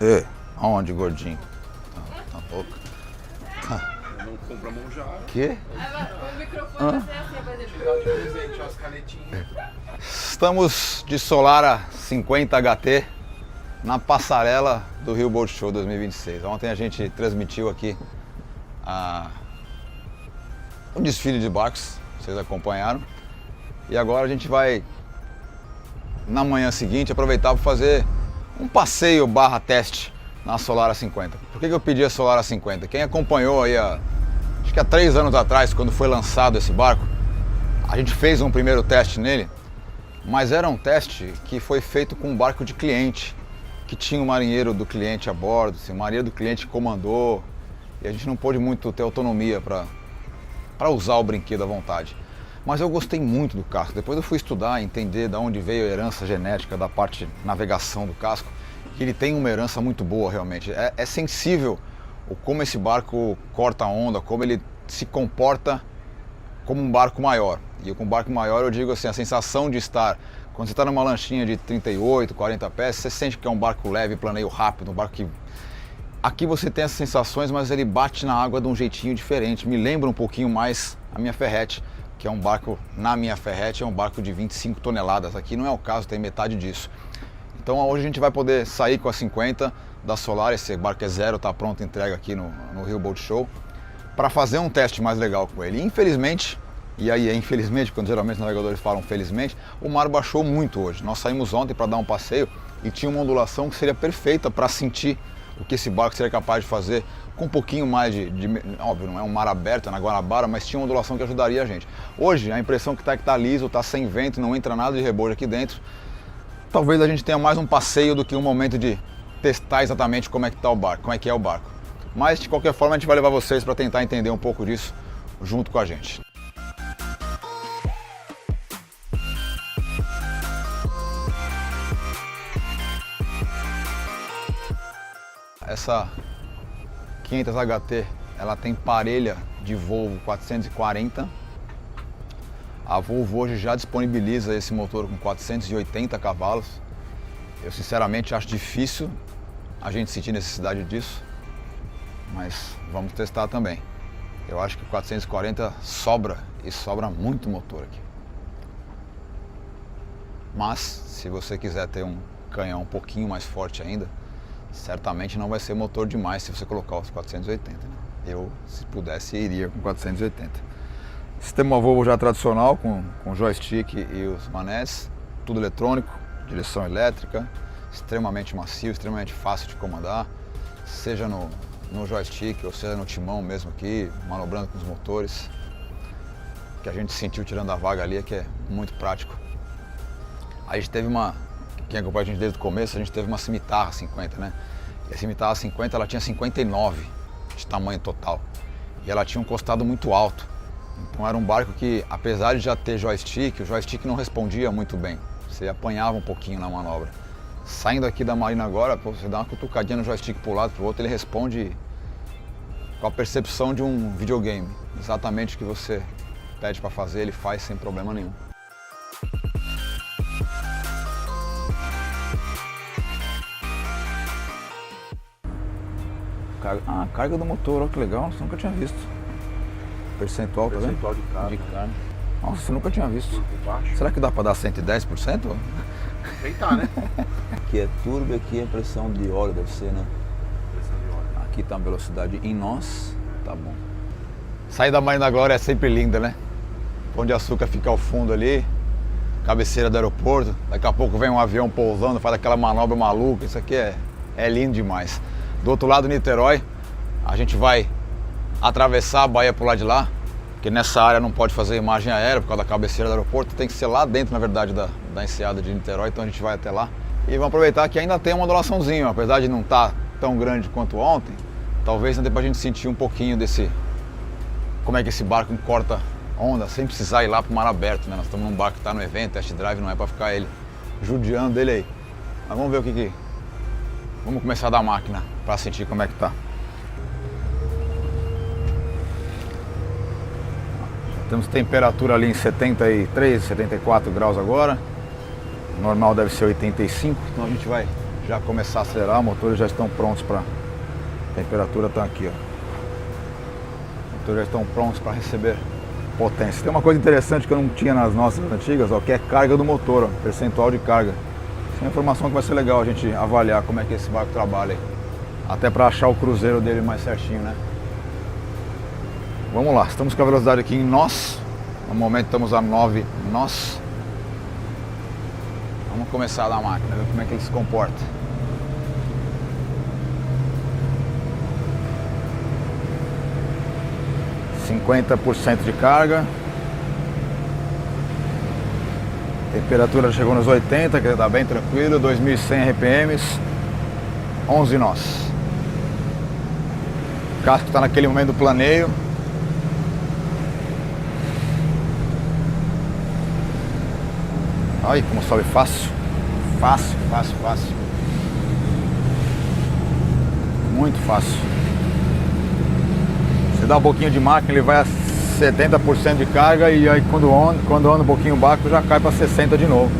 É, aonde, gordinho? Tá louco. Não compra mão já. Quê? O microfone vai ser assim, por exemplo. Legal de presente, ó, as canetinhas. Estamos de Solara 50 HT na passarela do Rio Boat Show 2026. Ontem a gente transmitiu aqui o desfile de barcos, vocês acompanharam. E agora a gente vai, na manhã seguinte, aproveitar para fazer um passeio barra teste na Solara 50. Por que eu pedi a Solara 50? Quem acompanhou aí, acho que há 3 anos atrás, quando foi lançado esse barco, a gente fez um primeiro teste nele, mas era um teste que foi feito com um barco de cliente, que tinha o marinheiro do cliente a bordo, assim, o marinheiro do cliente comandou, e a gente não pôde muito ter autonomia para usar o brinquedo à vontade. Mas eu gostei muito do casco. Depois eu fui estudar, entender de onde veio a herança genética da parte de navegação do casco, que ele tem uma herança muito boa realmente. É sensível o como esse barco corta a onda, como ele se comporta como um barco maior. E com um barco maior eu digo assim, a sensação de estar, quando você está numa lanchinha de 38, 40 pés, você sente que é um barco leve, planeio rápido, um barco que... Aqui você tem essas sensações, mas ele bate na água de um jeitinho diferente. Me lembra um pouquinho mais a minha Ferrete, que é um barco, na minha Ferrete, é um barco de 25 toneladas. Aqui não é o caso, tem metade disso. Então hoje a gente vai poder sair com a 50 da Solara, esse barco é zero, está pronto, entrega aqui no Rio Boat Show, para fazer um teste mais legal com ele. Infelizmente, e aí é infelizmente, quando geralmente os navegadores falam felizmente, o mar baixou muito hoje. Nós saímos ontem para dar um passeio e tinha uma ondulação que seria perfeita para sentir o que esse barco seria capaz de fazer com um pouquinho mais óbvio, não é um mar aberto, é na Guanabara, mas tinha uma ondulação que ajudaria a gente. Hoje a impressão que tá liso, tá sem vento, não entra nada de rebojo aqui dentro. Talvez a gente tenha mais um passeio do que um momento de testar exatamente como é que tá o barco, como é que é o barco. Mas de qualquer forma a gente vai levar vocês para tentar entender um pouco disso junto com a gente. Essa 500 HT, ela tem parelha de Volvo 440. A Volvo hoje já disponibiliza esse motor com 480 cavalos. Eu sinceramente acho difícil a gente sentir necessidade disso, mas vamos testar também. Eu acho que 440 sobra, e sobra muito motor aqui. Mas se você quiser ter um canhão um pouquinho mais forte ainda, certamente não vai ser motor demais se você colocar os 480, né? Eu, se pudesse, iria com 480. Sistema Volvo já tradicional, com joystick e os manetes, tudo eletrônico, direção elétrica, extremamente macio, extremamente fácil de comandar, seja no joystick ou seja no timão mesmo aqui, manobrando com os motores. O que a gente sentiu tirando a vaga ali é que é muito prático. Aí a gente teve quem acompanha a gente desde o começo, a gente teve uma Cimitarra 50, né? E a Cimitarra 50 ela tinha 59 de tamanho total. E ela tinha um costado muito alto. Então era um barco que, apesar de já ter joystick, o joystick não respondia muito bem. Você apanhava um pouquinho na manobra. Saindo aqui da Marina agora, você dá uma cutucadinha no joystick para um lado, para o outro, ele responde com a percepção de um videogame. Exatamente o que você pede para fazer, ele faz sem problema nenhum. A carga do motor, olha que legal, você nunca tinha visto. Percentual, tá vendo? Percentual de carga. Nossa, você nunca tinha visto. Baixo. Será que dá para dar 110%? Tentar, né? Aqui é turbo, aqui é pressão de óleo, deve ser, né? Pressão de óleo. Aqui tá a velocidade em nós, tá bom. Sair da Marina Glória é sempre linda, né? Pão de Açúcar fica ao fundo ali, cabeceira do aeroporto, daqui a pouco vem um avião pousando, faz aquela manobra maluca, isso aqui é lindo demais. Do outro lado, Niterói, a gente vai atravessar a Baía por lá de lá, porque nessa área não pode fazer imagem aérea por causa da cabeceira do aeroporto, tem que ser lá dentro, na verdade, da enseada de Niterói, então a gente vai até lá. E vamos aproveitar que ainda tem uma ondulaçãozinha, apesar de não estar tão grande quanto ontem, talvez ainda dê pra gente sentir um pouquinho como é que esse barco corta onda, sem precisar ir lá pro mar aberto, né? Nós estamos num barco que está no evento, test drive, não é para ficar ele judiando ele aí. Mas vamos ver o que Vamos começar da máquina para sentir como é que tá. Temos temperatura ali em 73, 74 graus agora. O normal deve ser 85, então a gente vai já começar a acelerar. Os motores já estão prontos para... A temperatura está aqui, ó. Os motores já estão prontos para receber potência. Tem uma coisa interessante que eu não tinha nas nossas antigas, ó, que é carga do motor, ó, percentual de carga. Essa é uma informação que vai ser legal a gente avaliar como é que esse barco trabalha aí. Até para achar o cruzeiro dele mais certinho, né? Vamos lá, estamos com a velocidade aqui em nós. No momento estamos a 9 nós. Vamos começar da máquina, ver como é que ele se comporta. %50 de carga. Temperatura chegou nos 80, que está bem tranquilo. 2100 RPMs. 11 nós. O casco está naquele momento do planeio. Olha como sobe fácil. Fácil, fácil, fácil. Muito fácil. Você dá um pouquinho de máquina, ele vai a 70% de carga e aí quando anda um pouquinho o barco já cai para 60% de novo.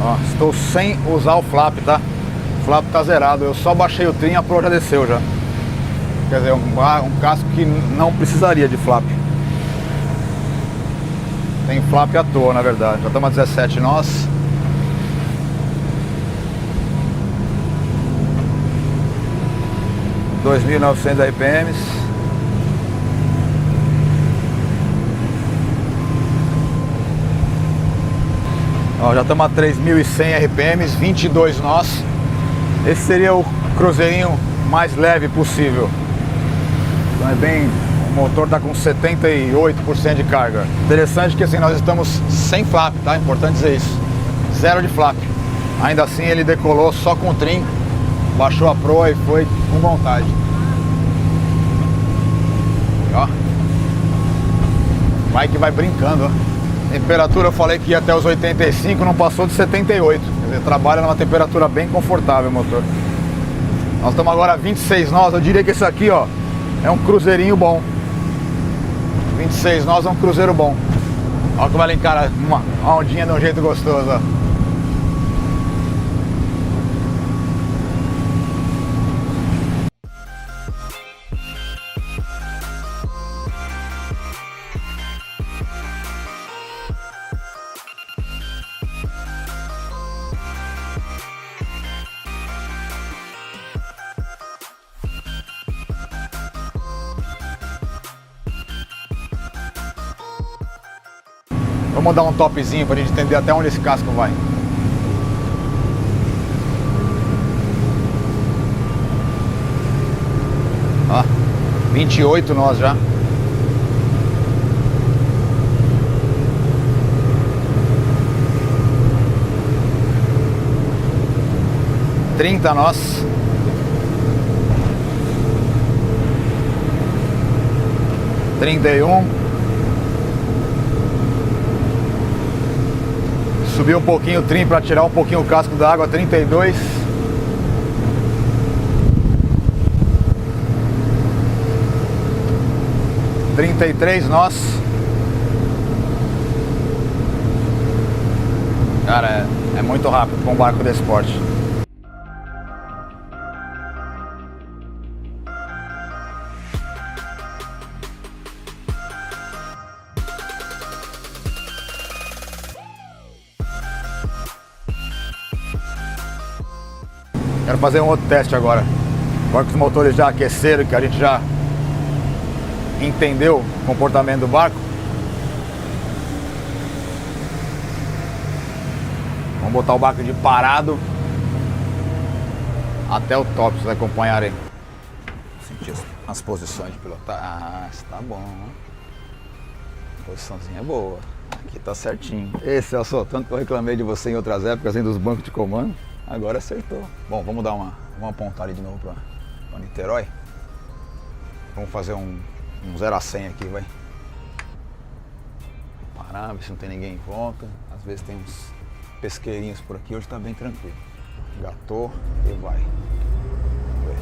Ó, estou sem usar o flap, tá? O flap tá zerado, eu só baixei o trim e a proa já desceu já. Quer dizer, um casco que não precisaria de flap. Tem flap à toa, na verdade. Já estamos a 17 nós. (2.900 RPMs). Ó, já estamos a 3.100 RPMs, 22 nós. Esse seria o cruzeirinho mais leve possível. Então é bem... O motor está com 78% de carga. Interessante que assim, nós estamos sem flap, tá? Importante dizer isso. Zero de flap. Ainda assim ele decolou só com o trim, baixou a proa e foi com vontade. Ó. Vai que vai brincando, ó. Temperatura eu falei que ia até os 85, não passou de 78. Quer dizer, trabalha numa temperatura bem confortável o motor. Nós estamos agora a 26 nós, eu diria que esse aqui, ó, é um cruzeirinho bom. 26 nós é um cruzeiro bom. Olha como ela encara uma ondinha de um jeito gostoso, ó. Vamos dar um topzinho pra gente entender até onde esse casco vai. Ó, 28 nós já. (30 nós). (31). Subiu um pouquinho o trim para tirar um pouquinho o casco da água, 32. (33 nós). Cara, é muito rápido para um barco desse porte. Quero fazer um outro teste agora. Agora que os motores já aqueceram, que a gente já entendeu o comportamento do barco. Vamos botar o barco de parado até o top, vocês acompanharem. Sentir as posições de pilotar. Ah, está bom. A posiçãozinha é boa. Aqui tá certinho. Ei, Celso, tanto que eu reclamei de você em outras épocas, assim, dos bancos de comando. Agora acertou. Bom, vamos dar vamos apontar ali de novo para Niterói. Vamos fazer um 0 a 100 aqui, vai. Parar, ver se não tem ninguém em volta. Às vezes tem uns pesqueirinhos por aqui, hoje tá bem tranquilo. Engatou e vai. Vamos ver.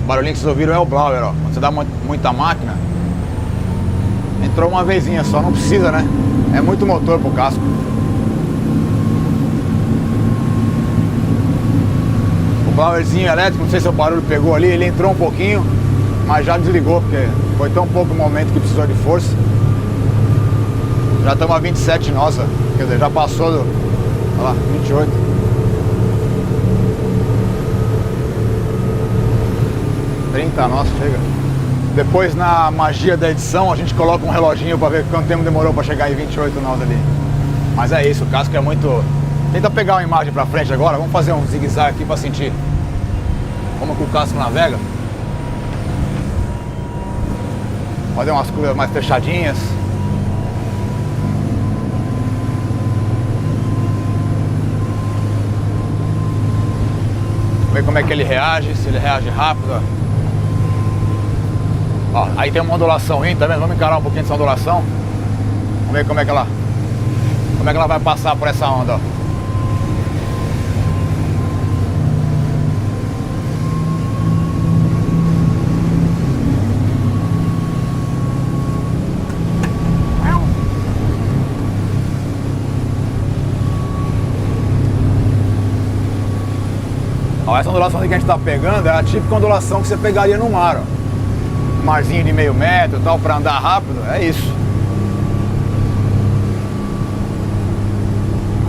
barulhinho que vocês ouviram é o blower, ó. Quando você dá muita máquina, entrou uma vezinha só, não precisa, né? É muito motor pro casco. O blowerzinho elétrico, não sei se o barulho pegou ali, ele entrou um pouquinho, mas já desligou, porque foi tão pouco momento que precisou de força. Já estamos a 27 nós, ó. Quer dizer, já passou do... Olha lá, 28. Nossa, chega. Depois, na magia da edição, a gente coloca um reloginho pra ver quanto tempo demorou pra chegar em 28 nós ali. Mas é isso, o casco é muito... Tenta pegar uma imagem pra frente agora, vamos fazer um zigue-zague aqui pra sentir como que o casco navega. Fazer umas curvas mais fechadinhas. Ver como é que ele reage, se ele reage rápido, ó. Ó, aí tem uma ondulação indo, tá vendo? Vamos encarar um pouquinho dessa ondulação. Vamos ver como é que ela vai passar por essa onda, ó. Ó, essa ondulação que a gente tá pegando é a típica ondulação que você pegaria no mar, ó. Marzinho de meio metro e tal, pra andar rápido, é isso.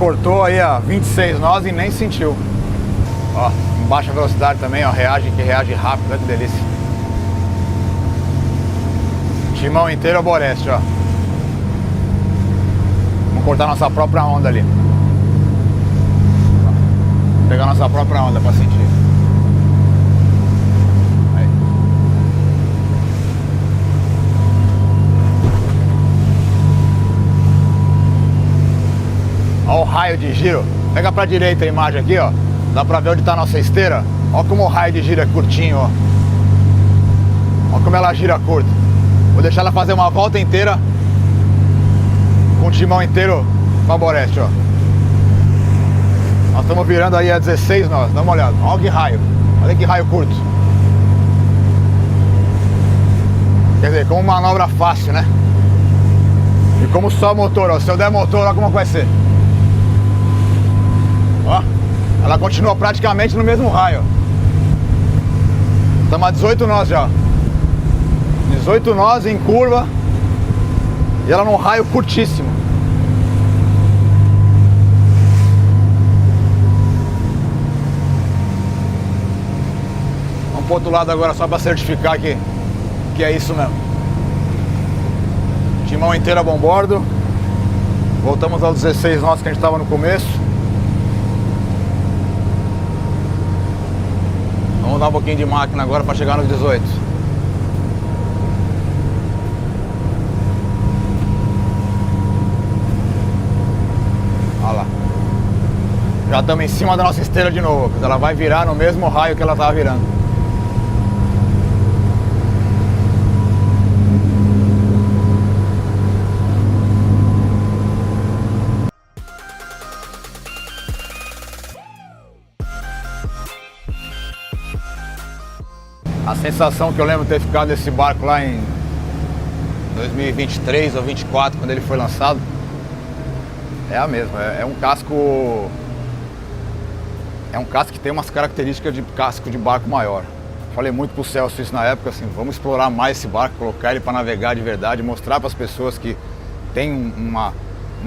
Cortou aí a 26 nós e nem sentiu. Ó, em baixa velocidade também, ó, reage rápido, olha que delícia. Timão inteiro aborrece, ó. Vamos cortar nossa própria onda ali. Vou pegar nossa própria onda pra sentir. Olha o raio de giro. Pega pra direita a imagem aqui, ó. Dá pra ver onde tá a nossa esteira. Olha como o raio de giro é curtinho, ó. Olha como ela gira curto. Vou deixar ela fazer uma volta inteira com o timão inteiro favorece, ó. Nós estamos virando aí a 16 nós. Dá uma olhada. Olha que raio. Olha que raio curto. Quer dizer, como manobra fácil, né? E como só motor, ó. Se eu der motor, olha como vai ser. Ó, ela continua praticamente no mesmo raio. Estamos a 18 nós já. 18 nós em curva. E ela num raio curtíssimo. Vamos pro outro lado agora só para certificar que é isso mesmo. Timão inteiro a bombordo. Voltamos aos 16 nós que a gente estava no começo. Vamos dar um pouquinho de máquina agora para chegar nos 18. Olha lá. Já estamos em cima da nossa esteira de novo. Ela vai virar no mesmo raio que ela estava virando. A sensação que eu lembro de ter ficado nesse barco lá em 2023 ou 2024, quando ele foi lançado, é a mesma. É um casco... É um casco que tem umas características de casco de barco maior. Falei muito pro Celso isso na época, assim, vamos explorar mais esse barco, colocar ele para navegar de verdade, mostrar para as pessoas que tem uma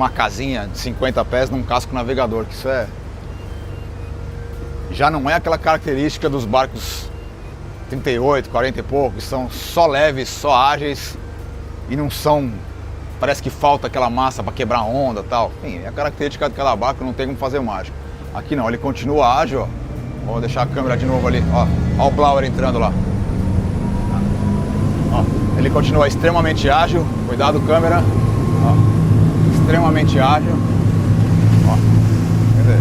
casinha de 50 pés num casco navegador, que isso é... Já não é aquela característica dos barcos 38, 40 e pouco, que são só leves, só ágeis e não são... Parece que falta aquela massa para quebrar onda e tal. Enfim, é a característica de cada barco, não tem como fazer mágica. Aqui não, ele continua ágil, ó. Vou deixar a câmera de novo ali, ó. Ó o blower entrando lá. Ó, ele continua extremamente ágil. Cuidado, câmera. Ó, extremamente ágil. Ó, quer dizer,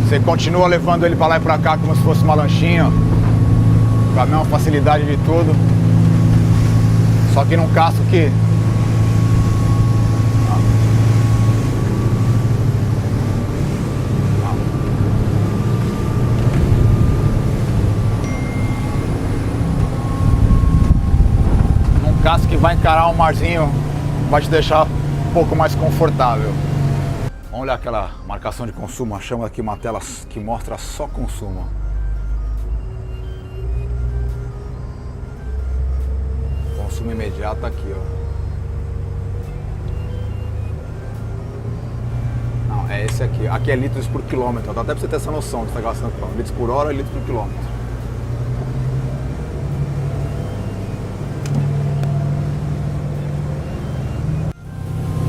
você continua levando ele para lá e para cá como se fosse uma lanchinha, ó. Com a mesma facilidade de tudo. Só que num casco que... jato que vai encarar um marzinho, vai te deixar um pouco mais confortável. Vamos olhar aquela marcação de consumo, achamos aqui uma tela que mostra só consumo. Consumo imediato aqui, ó. Não, é esse aqui. Aqui é litros por quilômetro. Dá até pra você ter essa noção que você está gastando quilômetro. Litros por hora e litros por quilômetro.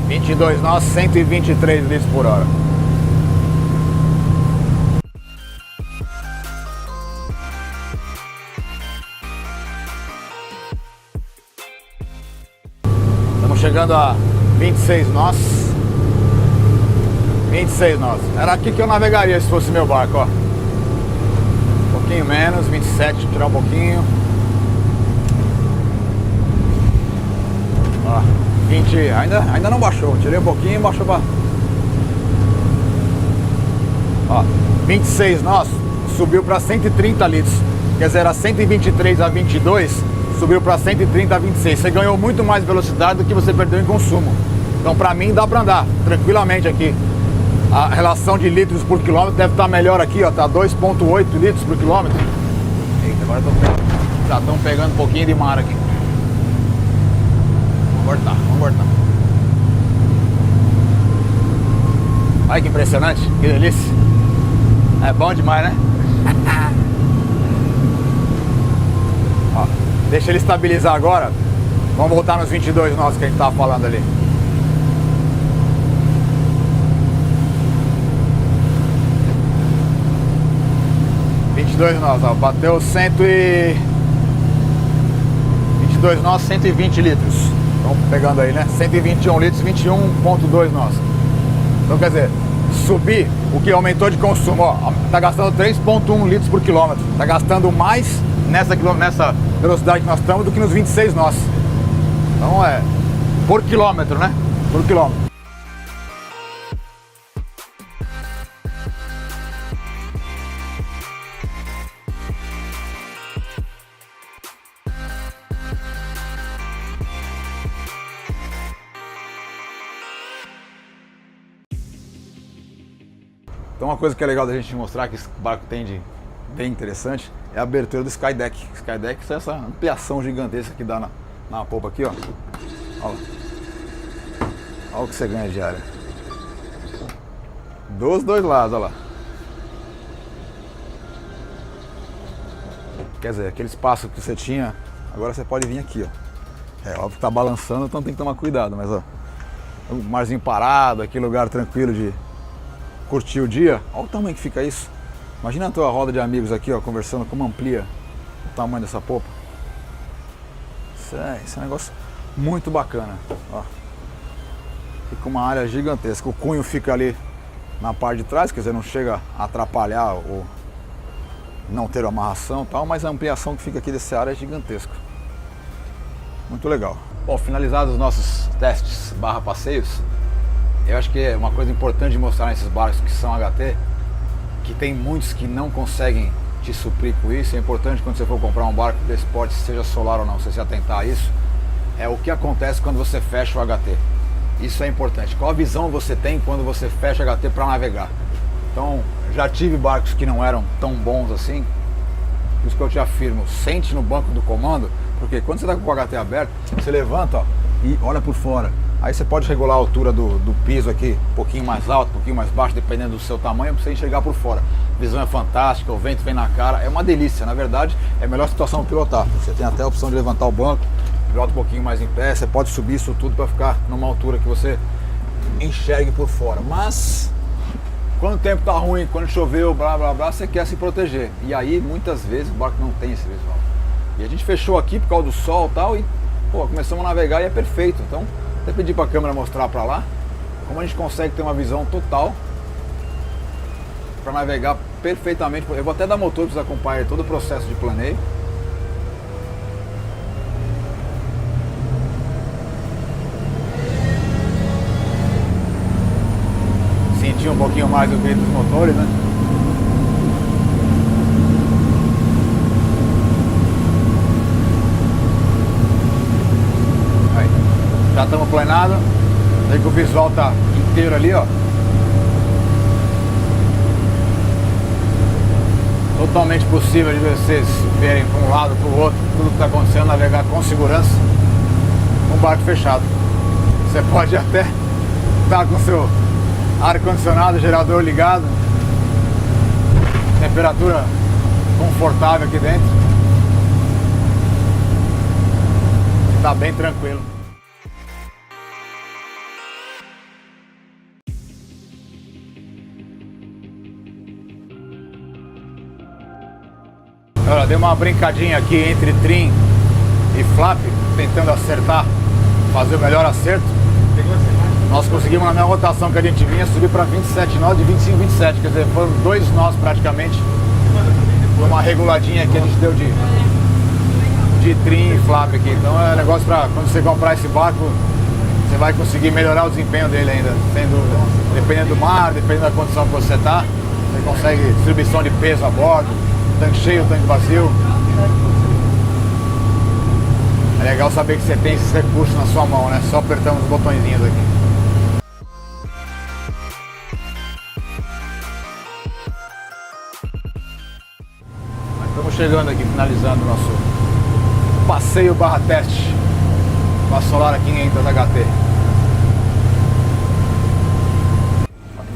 $22 nós, 123 litros por hora. Estamos chegando a 26 nós. 26 nós. Era aqui que eu navegaria se fosse meu barco, ó. Um pouquinho menos, 27, tirar um pouquinho. Ó, 20, ainda não baixou. Tirei um pouquinho e baixou pra... Ó, 26 nós, subiu para 130 litros. Quer dizer, era 123 a 22, subiu para 130 a 26. Você ganhou muito mais velocidade do que você perdeu em consumo. Então pra mim dá pra andar tranquilamente aqui. A relação de litros por quilômetro deve estar melhor aqui, ó, tá 2,8 litros por quilômetro. Eita, agora já estão pegando um pouquinho de mar aqui. Vamos cortar. Olha que impressionante, que delícia. É bom demais, né? Ó, deixa ele estabilizar agora. Vamos voltar nos 22 nós que a gente tava falando ali. Nós, ó, bateu 22 nós, 120 litros. Estamos pegando aí, né? 121 litros, 21,2 nós. Então quer dizer, subir, o que aumentou de consumo, ó, tá gastando 3,1 litros por quilômetro. Tá gastando mais nessa velocidade que nós estamos do que nos 26 nós. Então é por quilômetro, né? Por quilômetro. Então uma coisa que é legal da gente mostrar que esse barco tem de bem interessante é a abertura do Skydeck. Skydeck é essa ampliação gigantesca que dá na polpa aqui, ó. Olha o que você ganha de área. Dos dois lados, olha lá. Quer dizer, aquele espaço que você tinha, agora você pode vir aqui, ó. É óbvio que tá balançando, então tem que tomar cuidado, mas ó, um marzinho parado, aquele lugar tranquilo de curtir o dia. Olha o tamanho que fica isso. Imagina a tua roda de amigos aqui, ó, conversando, como amplia o tamanho dessa popa. Isso é um negócio muito bacana, ó. Fica uma área gigantesca. O cunho fica ali na parte de trás, quer dizer, não chega a atrapalhar ou não ter amarração e tal, mas a ampliação que fica aqui dessa área é gigantesca. Muito legal. Bom, finalizados os nossos testes / passeios, eu acho que é uma coisa importante de mostrar nesses barcos que são HT, que tem muitos que não conseguem te suprir com isso. É importante quando você for comprar um barco desse porte, seja solar ou não, você se atentar a isso. É o que acontece quando você fecha o HT. Isso é importante. Qual a visão você tem quando você fecha o HT para navegar? Então, já tive barcos que não eram tão bons assim. Por isso que eu te afirmo, sente no banco do comando, porque quando você está com o HT aberto, você levanta, ó, e olha por fora. Aí você pode regular a altura do piso aqui, um pouquinho mais alto, um pouquinho mais baixo, dependendo do seu tamanho, para você enxergar por fora. A visão é fantástica, o vento vem na cara, é uma delícia. Na verdade, é a melhor situação de pilotar. Você tem até a opção de levantar o banco, pilota um pouquinho mais em pé, você pode subir isso tudo para ficar numa altura que você enxergue por fora. Mas, quando o tempo tá ruim, quando choveu, blá blá blá, você quer se proteger. E aí, muitas vezes, o barco não tem esse visual. E a gente fechou aqui por causa do sol e tal, e pô, começamos a navegar e é perfeito. Então, até pedir para a câmera mostrar para lá como a gente consegue ter uma visão total para navegar perfeitamente. Eu vou até dar motor para vocês acompanharem todo o processo de planeio. Sentir um pouquinho mais o grito dos motores, né? Já estamos plenados. Aí que o visual tá inteiro ali, ó. Totalmente possível de vocês verem para um lado, para o outro, tudo que está acontecendo, navegar com segurança, com o barco fechado. Você pode até estar com seu ar-condicionado, gerador ligado, temperatura confortável aqui dentro. Está bem tranquilo. Olha, dei uma brincadinha aqui entre trim e flap, tentando acertar, fazer o melhor acerto. Nós conseguimos, na minha rotação que a gente vinha, subir para 27 nós, de 25 a 27, quer dizer, foram 2 nós praticamente. Uma reguladinha que a gente deu de trim e flap aqui. Então é negócio para quando você comprar esse barco, você vai conseguir melhorar o desempenho dele ainda, sem dúvida. Dependendo do mar, dependendo da condição que você está, você consegue distribuição de peso a bordo. Tanque cheio, tanque vazio. É legal saber que você tem esses recursos na sua mão, né? Só apertando os botõezinhos aqui. Mas estamos chegando aqui, finalizando o nosso passeio barra teste com a Solara 500 HT.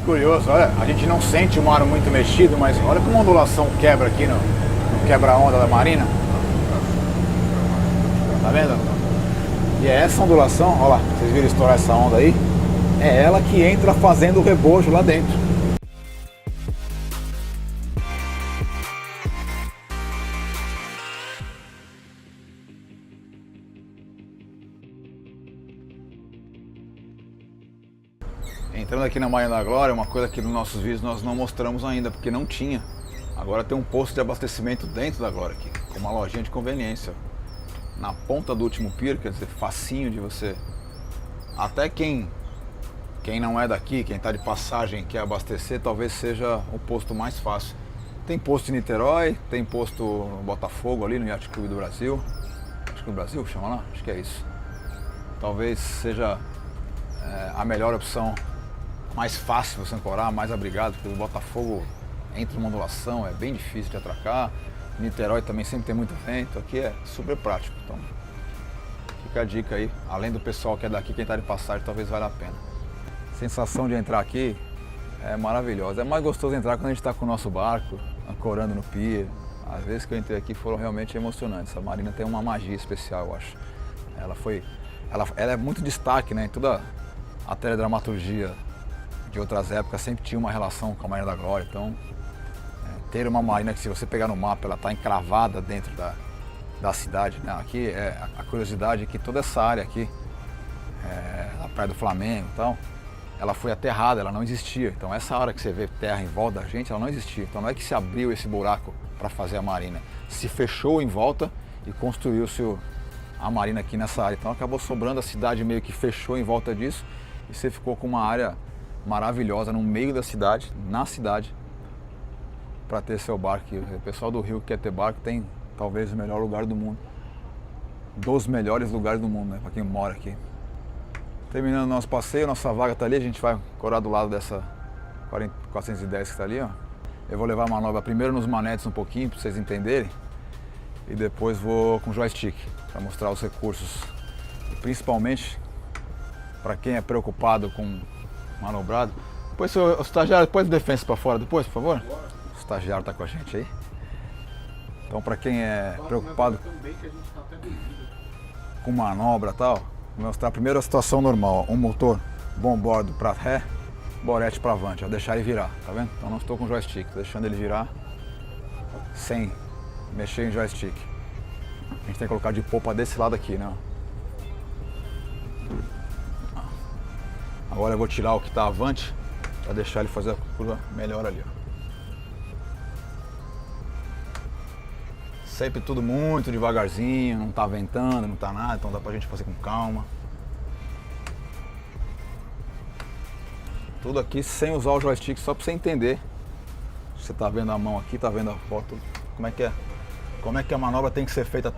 Curioso, olha, a gente não sente o mar muito mexido, mas olha como a ondulação quebra aqui no quebra-onda da marina. Tá vendo? E é essa ondulação, olha lá, vocês viram estourar essa onda aí? É ela que entra fazendo o rebojo lá dentro. Entrando aqui na Marina da Glória, uma coisa que nos nossos vídeos nós não mostramos ainda, porque não tinha. Agora tem um posto de abastecimento dentro da Glória aqui, com uma lojinha de conveniência. Na ponta do último pier, quer dizer, facinho de você. Até quem não é daqui, quem está de passagem e quer abastecer, talvez seja o posto mais fácil. Tem posto em Niterói, tem posto no Botafogo ali, no Yacht Clube do Brasil. Yacht Clube do Brasil, chama lá? Acho que é isso. Talvez seja a melhor opção. Mais fácil você ancorar, mais abrigado, porque o Botafogo entra numa ondulação, é bem difícil de atracar. Niterói também sempre tem muito vento, aqui é super prático. Então fica a dica aí, além do pessoal que é daqui, quem está de passagem, talvez valha a pena. A sensação de entrar aqui é maravilhosa. É mais gostoso entrar quando a gente está com o nosso barco, ancorando no pier. As vezes que eu entrei aqui foram realmente emocionantes. A marina tem uma magia especial, eu acho. Ela é muito destaque, né, em toda a teledramaturgia de outras épocas, sempre tinha uma relação com a Marina da Glória. Então, ter uma marina que, se você pegar no mapa, ela está encravada dentro da cidade, né? Aqui, a curiosidade é que toda essa área aqui, a Praia do Flamengo e tal, ela foi aterrada, ela não existia. Então essa área que você vê terra em volta da gente, ela não existia. Então não é que se abriu esse buraco para fazer a marina, se fechou em volta e construiu-se a marina aqui nessa área. Então acabou sobrando, a cidade meio que fechou em volta disso e você ficou com uma área maravilhosa no meio da cidade, na cidade, para ter seu barco. O pessoal do Rio que quer ter barco tem talvez o melhor lugar do mundo, dos melhores lugares do mundo, né, para quem mora aqui. Terminando nosso passeio, nossa vaga está ali, a gente vai ancorar do lado dessa 410 que está ali, ó. Eu vou levar a manobra primeiro nos manetes um pouquinho, para vocês entenderem, e depois vou com joystick, para mostrar os recursos, e principalmente para quem é preocupado com manobrado. Depois, o estagiário, depois do defensa para fora, depois, por favor. O estagiário está com a gente aí. Então, para quem é preocupado com manobra e tal, vou mostrar primeiro a situação normal. Um motor bom bordo para ré, borete para avante, vou deixar ele virar, tá vendo? Então não estou com joystick, estou deixando ele virar sem mexer em joystick. A gente tem que colocar de popa desse lado aqui, né? Agora eu vou tirar o que está avante para deixar ele fazer a curva melhor ali, ó. Sempre tudo muito devagarzinho, não tá ventando, não tá nada, então dá pra gente fazer com calma. Tudo aqui sem usar o joystick, só pra você entender. Você tá vendo a mão aqui, tá vendo a foto, como é que a manobra tem que ser feita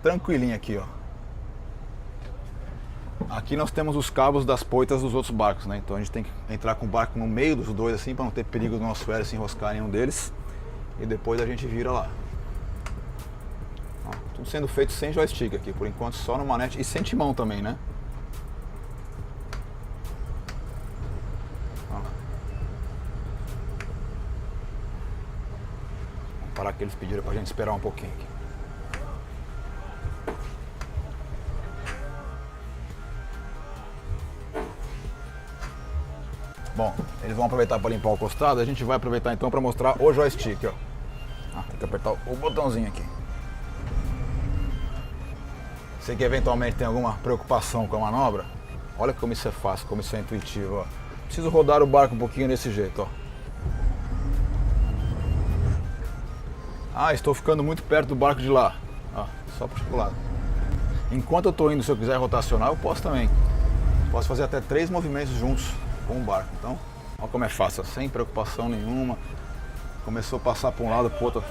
tranquilinha aqui, ó. Aqui nós temos os cabos das poitas dos outros barcos, né? Então a gente tem que entrar com o barco no meio dos dois assim, para não ter perigo do nosso hélice se enroscar em um deles. E depois a gente vira lá. Ó, tudo sendo feito sem joystick aqui, por enquanto só no manete e sem timão também, né? Ó. Vamos parar que eles pediram pra gente esperar um pouquinho aqui. Bom, eles vão aproveitar para limpar o costado, a gente vai aproveitar então para mostrar o joystick, ó. Tem que apertar o botãozinho aqui. Você que eventualmente tem alguma preocupação com a manobra, olha como isso é fácil, como isso é intuitivo, ó. Preciso rodar o barco um pouquinho desse jeito, ó. Ah, estou ficando muito perto do barco de lá. Ó, só puxar pro lado. Enquanto eu estou indo, se eu quiser rotacionar, eu posso também. Posso fazer até 3 movimentos juntos com o barco. Então, olha como é fácil, sem preocupação nenhuma. Começou a passar para um lado, para o outro.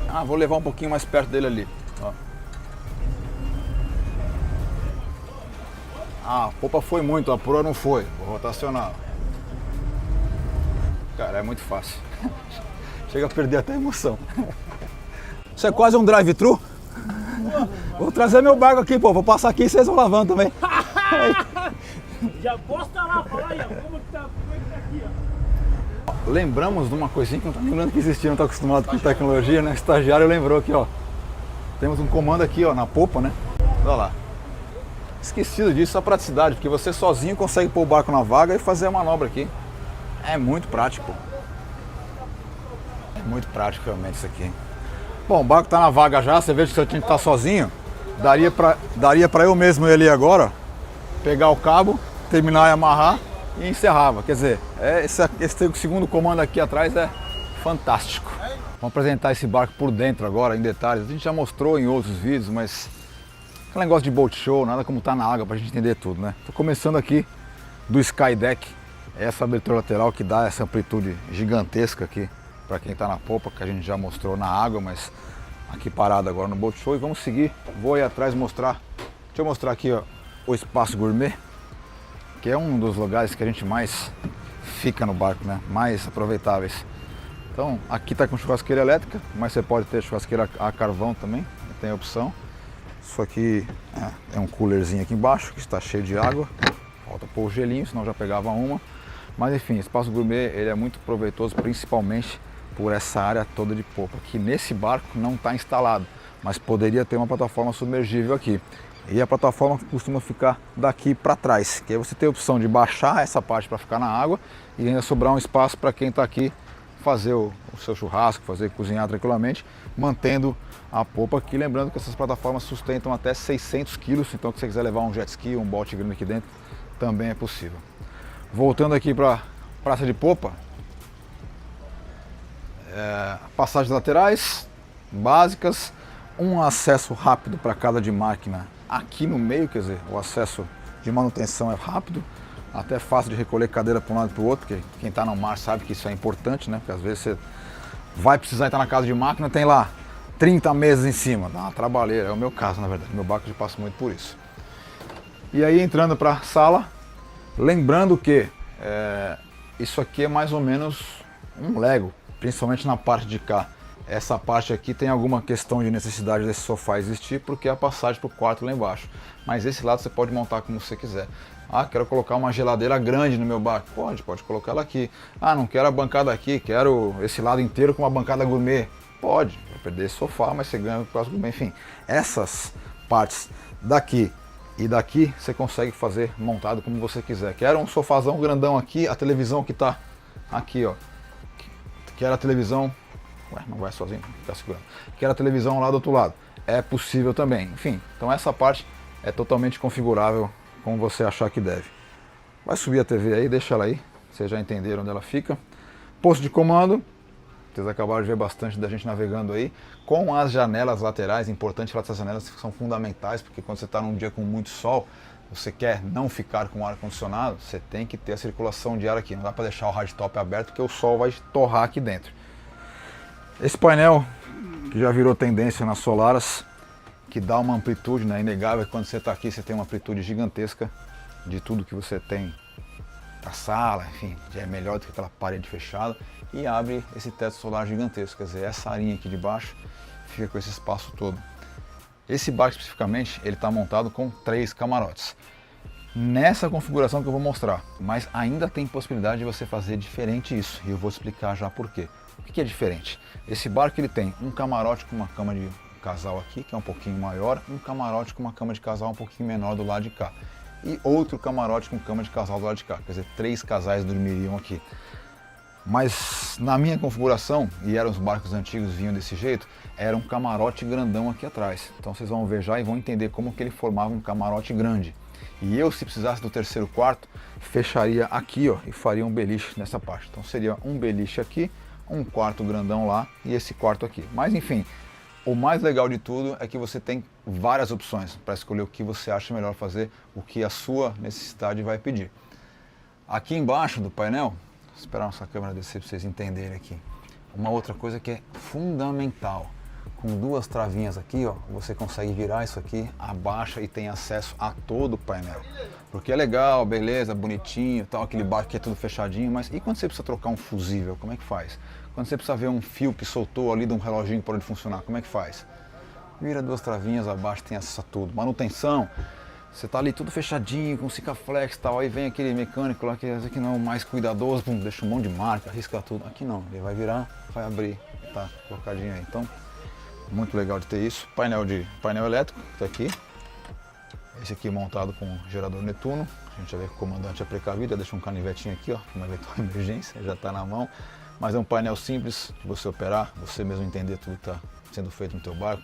Ah, vou levar um pouquinho mais perto dele ali. Ó. Ah, a popa foi muito, a proa não foi. Vou rotacionar. Cara, é muito fácil. Chega a perder até a emoção. Isso é quase um drive-thru. Vou trazer meu barco aqui, pô. Vou passar aqui e vocês vão lavando também. Já posta lá, fala aí, como que tá aqui, ó. Lembramos de uma coisinha que não tá lembrando que existia, não tá acostumado com tecnologia, né? O estagiário lembrou aqui, ó. Temos um comando aqui, ó, na popa, né? Olha lá. Esquecido disso, a praticidade, porque você sozinho consegue pôr o barco na vaga e fazer a manobra aqui. É muito prático. É muito prático realmente isso aqui. Bom, o barco tá na vaga já, você vê que se a gente tá sozinho, daria pra eu mesmo ir ali agora, pegar o cabo, terminar e amarrar e encerrava. Quer dizer, esse segundo comando aqui atrás é fantástico. Vamos apresentar esse barco por dentro agora, em detalhes. A gente já mostrou em outros vídeos, mas aquele negócio de boat show, nada como tá na água pra gente entender tudo, né? Tô começando aqui do Skydeck, essa abertura lateral que dá essa amplitude gigantesca aqui para quem tá na popa, que a gente já mostrou na água, mas aqui parado agora no boat show. E vamos seguir, vou aí atrás mostrar. Deixa eu mostrar aqui, ó, o espaço gourmet, que é um dos lugares que a gente mais fica no barco, né? Mais aproveitáveis. Então, aqui tá com churrasqueira elétrica, mas você pode ter churrasqueira a carvão também, tem a opção. Isso aqui é um coolerzinho aqui embaixo, que está cheio de água. Falta pôr o gelinho, senão já pegava uma. Mas enfim, espaço gourmet ele é muito proveitoso, principalmente por essa área toda de popa, que nesse barco não está instalado, mas poderia ter uma plataforma submergível aqui. E a plataforma costuma ficar daqui para trás, que aí você tem a opção de baixar essa parte para ficar na água e ainda sobrar um espaço para quem está aqui fazer o seu churrasco, cozinhar tranquilamente, mantendo a popa aqui. Lembrando que essas plataformas sustentam até 600 quilos, então se você quiser levar um jet ski, um bote grande aqui dentro, também é possível. Voltando aqui para a praça de popa, passagens laterais básicas, um acesso rápido para cada de máquina aqui no meio, quer dizer, o acesso de manutenção é rápido, até fácil de recolher cadeira para um lado e para o outro, porque quem está no mar sabe que isso é importante, né? Porque às vezes você vai precisar entrar na casa de máquina, tem lá 30 mesas em cima, dá uma trabalheira, é o meu caso na verdade, meu barco já passa muito por isso. E aí entrando para a sala, lembrando que isso aqui é mais ou menos um Lego, principalmente na parte de cá. Essa parte aqui tem alguma questão de necessidade desse sofá existir, porque é a passagem para o quarto lá embaixo. Mas esse lado você pode montar como você quiser. Ah, quero colocar uma geladeira grande no meu barco. Pode colocar ela aqui. Ah, não quero a bancada aqui, quero esse lado inteiro com uma bancada gourmet. Pode, vai perder esse sofá, mas você ganha por causa do gourmet. Enfim, essas partes daqui e daqui você consegue fazer montado como você quiser. Quero um sofazão grandão aqui, a televisão que está aqui, ó. Quero a televisão... Ué, não vai sozinho, fica segurando. Quero a televisão lá do outro lado. É possível também. Enfim, então essa parte é totalmente configurável como você achar que deve. Vai subir a TV aí, deixa ela aí. Vocês já entenderam onde ela fica. Posto de comando. Vocês acabaram de ver bastante da gente navegando aí. Com as janelas laterais. Importante falar dessas janelas que são fundamentais, porque quando você está num dia com muito sol, você quer não ficar com ar condicionado, você tem que ter a circulação de ar aqui. Não dá para deixar o hardtop aberto, porque o sol vai torrar aqui dentro. Esse painel, que já virou tendência nas Solaras, que dá uma amplitude, né? Inegável que quando você está aqui você tem uma amplitude gigantesca. de tudo que você tem a sala, enfim, já é melhor do que aquela parede fechada, e abre esse teto solar gigantesco, quer dizer, essa arinha aqui de baixo fica com esse espaço todo. Esse barco especificamente, ele está montado com 3 camarotes, nessa configuração que eu vou mostrar, mas ainda tem possibilidade de você fazer diferente isso, e eu vou explicar já por quê. O que é diferente? Esse barco ele tem um camarote com uma cama de casal aqui, que é um pouquinho maior, um camarote com uma cama de casal um pouquinho menor do lado de cá, e outro camarote com cama de casal do lado de cá, quer dizer, 3 casais dormiriam aqui. Mas na minha configuração, e eram os barcos antigos vinham desse jeito, era um camarote grandão aqui atrás. Então vocês vão ver já e vão entender como que ele formava um camarote grande. E eu, se precisasse do terceiro quarto, fecharia aqui, ó, e faria um beliche nessa parte. Então seria um beliche aqui, um quarto grandão lá e esse quarto aqui. Mas enfim, o mais legal de tudo é que você tem várias opções para escolher o que você acha melhor fazer, o que a sua necessidade vai pedir. Aqui embaixo do painel, vou esperar nossa câmera descer para vocês entenderem aqui, uma outra coisa que é fundamental. Com 2 travinhas aqui, ó, você consegue virar isso aqui, abaixa e tem acesso a todo o painel. Porque é legal, beleza, bonitinho, tal, aquele barco que é tudo fechadinho, mas e quando você precisa trocar um fusível, como é que faz? Quando você precisa ver um fio que soltou ali de um reloginho que parou de funcionar, como é que faz? Vira 2 travinhas abaixo, tem acesso a tudo. Manutenção, você tá ali tudo fechadinho, com Sikaflex e tal, aí vem aquele mecânico lá que não é o mais cuidadoso, pum, deixa um monte de marca, arrisca tudo. Aqui não, ele vai virar, vai abrir, tá colocadinho aí. Então, muito legal de ter isso. Painel elétrico, que tá aqui. Esse aqui montado com gerador Netuno. A gente já vê que o comandante é precavido, deixa um canivetinho aqui, ó, uma eventual emergência, já está na mão. Mas é um painel simples de você operar, você mesmo entender tudo que está sendo feito no teu barco.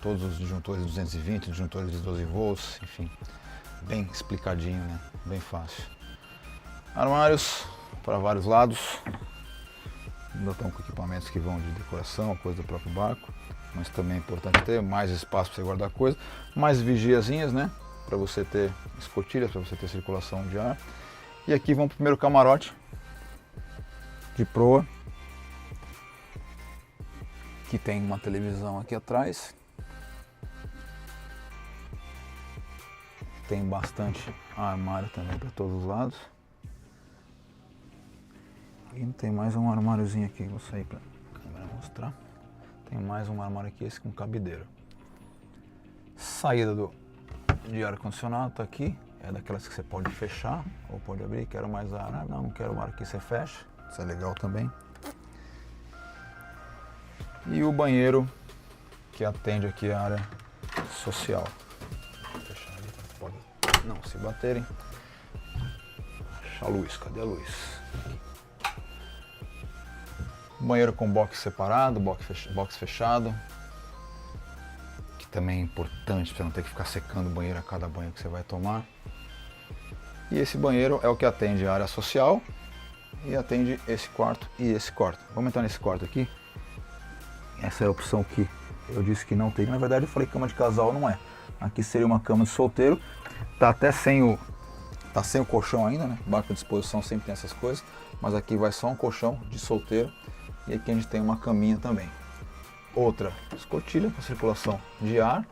Todos os disjuntores de 220, disjuntores de 12 volts, enfim, bem explicadinho, né? Bem fácil. Armários para vários lados. Ainda estão com equipamentos que vão de decoração, coisa do próprio barco. Mas também é importante ter mais espaço para você guardar coisa, mais vigiazinhas, né? Para você ter escotilhas, para você ter circulação de ar. E aqui vamos para o primeiro camarote de proa, que tem uma televisão aqui atrás. Tem bastante armário também para todos os lados. E tem mais um armáriozinho aqui, vou sair para a câmera mostrar. Tem mais um armário aqui, esse com cabideiro. Saída de ar-condicionado tá aqui. É daquelas que você pode fechar ou pode abrir. Quero mais ar. Ah, não quero o ar aqui, você fecha. Isso é legal também. E o banheiro que atende aqui a área social. Vou fechar ali, pode não se baterem. Achar a luz, cadê a luz? Banheiro com box separado, box fechado, que também é importante para você não ter que ficar secando o banheiro a cada banho que você vai tomar. E esse banheiro é o que atende a área social e atende esse quarto e esse quarto. Vamos entrar nesse quarto aqui. Essa é a opção que eu disse que não tem. Na verdade eu falei cama de casal, não é. Aqui seria uma cama de solteiro. Tá até sem o colchão ainda, né? Barco de disposição sempre tem essas coisas, mas aqui vai só um colchão de solteiro. E aqui a gente tem uma caminha também. Outra escotilha para circulação de ar.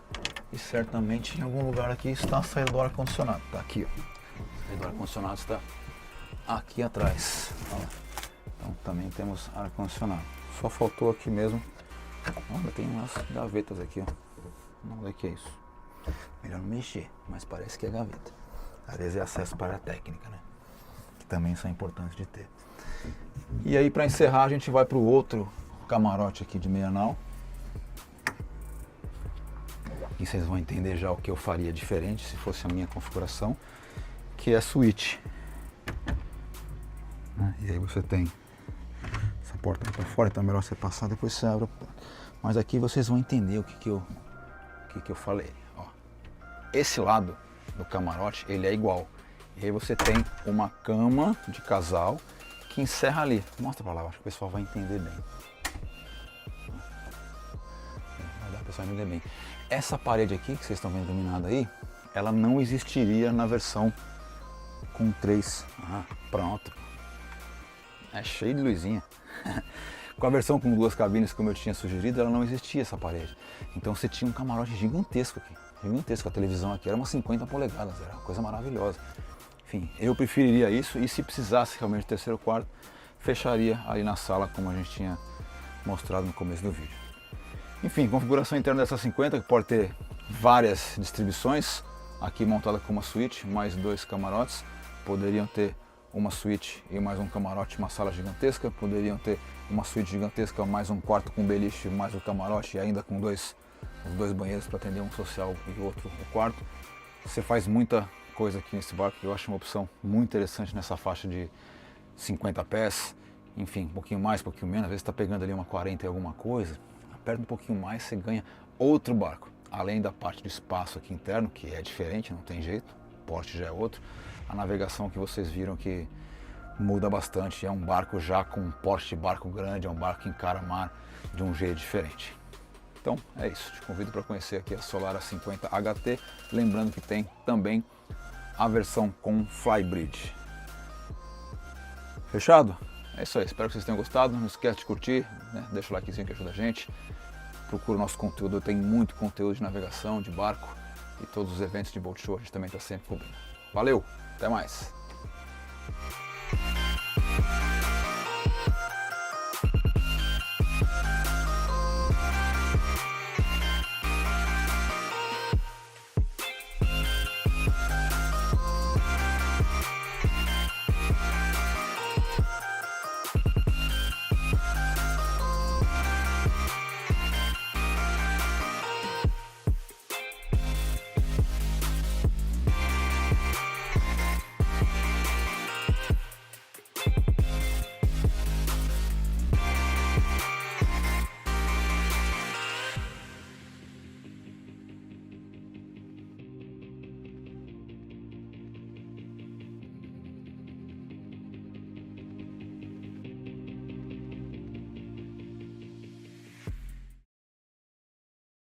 E certamente em algum lugar aqui está a saída do ar-condicionado. Está aqui, ó. A saída do ar-condicionado está aqui atrás. Olha. Então também temos ar-condicionado. Só faltou aqui mesmo. Olha, tem umas gavetas aqui, ó. Vamos ver o que é isso. Melhor não mexer, mas parece que é gaveta. Às vezes é acesso para a técnica, né? Que também são importantes de ter. E aí, para encerrar, a gente vai para o outro camarote aqui de meia nau. E vocês vão entender já o que eu faria diferente se fosse a minha configuração, que é a suíte. E aí você tem essa porta para fora, então é melhor você passar, depois você abre a porta. Mas aqui vocês vão entender o que eu falei. Ó, esse lado do camarote, ele é igual. E aí você tem uma cama de casal que encerra ali. Mostra pra lá, acho que o pessoal vai entender bem. Vai dar pro pessoal entender bem. Essa parede aqui, que vocês estão vendo iluminada aí, ela não existiria na versão com 3. Ah, pronto. É cheio de luzinha. Com a versão com 2 cabines, como eu tinha sugerido, ela não existia essa parede. Então você tinha um camarote gigantesco aqui. Gigantesco. A televisão aqui era umas 50 polegadas, era uma coisa maravilhosa. Enfim, eu preferiria isso e se precisasse realmente de terceiro quarto, fecharia ali na sala como a gente tinha mostrado no começo do vídeo. Enfim, configuração interna dessa 50 que pode ter várias distribuições, aqui montada com uma suíte, mais 2 camarotes, poderiam ter uma suíte e mais um camarote, uma sala gigantesca, poderiam ter uma suíte gigantesca, mais um quarto com beliche, mais um camarote e ainda com os dois banheiros para atender um social e outro o quarto. Você faz muita coisa aqui nesse barco, eu acho uma opção muito interessante nessa faixa de 50 pés, enfim, um pouquinho mais, um pouquinho menos, às vezes está pegando ali uma 40 e alguma coisa, aperta um pouquinho mais, você ganha outro barco, além da parte de espaço aqui interno, que é diferente, não tem jeito, o porte já é outro, a navegação que vocês viram que muda bastante, é um barco já com um porte de barco grande, é um barco que encara mar de um jeito diferente. Então é isso, te convido para conhecer aqui a Solara 50 HT, lembrando que tem também a versão com Flybridge. Fechado? É isso aí, espero que vocês tenham gostado, não esquece de curtir, né? Deixa o likezinho que ajuda a gente, procura o nosso conteúdo, tem muito conteúdo de navegação, de barco e todos os eventos de Boat Show a gente também está sempre cobrindo. Valeu, até mais!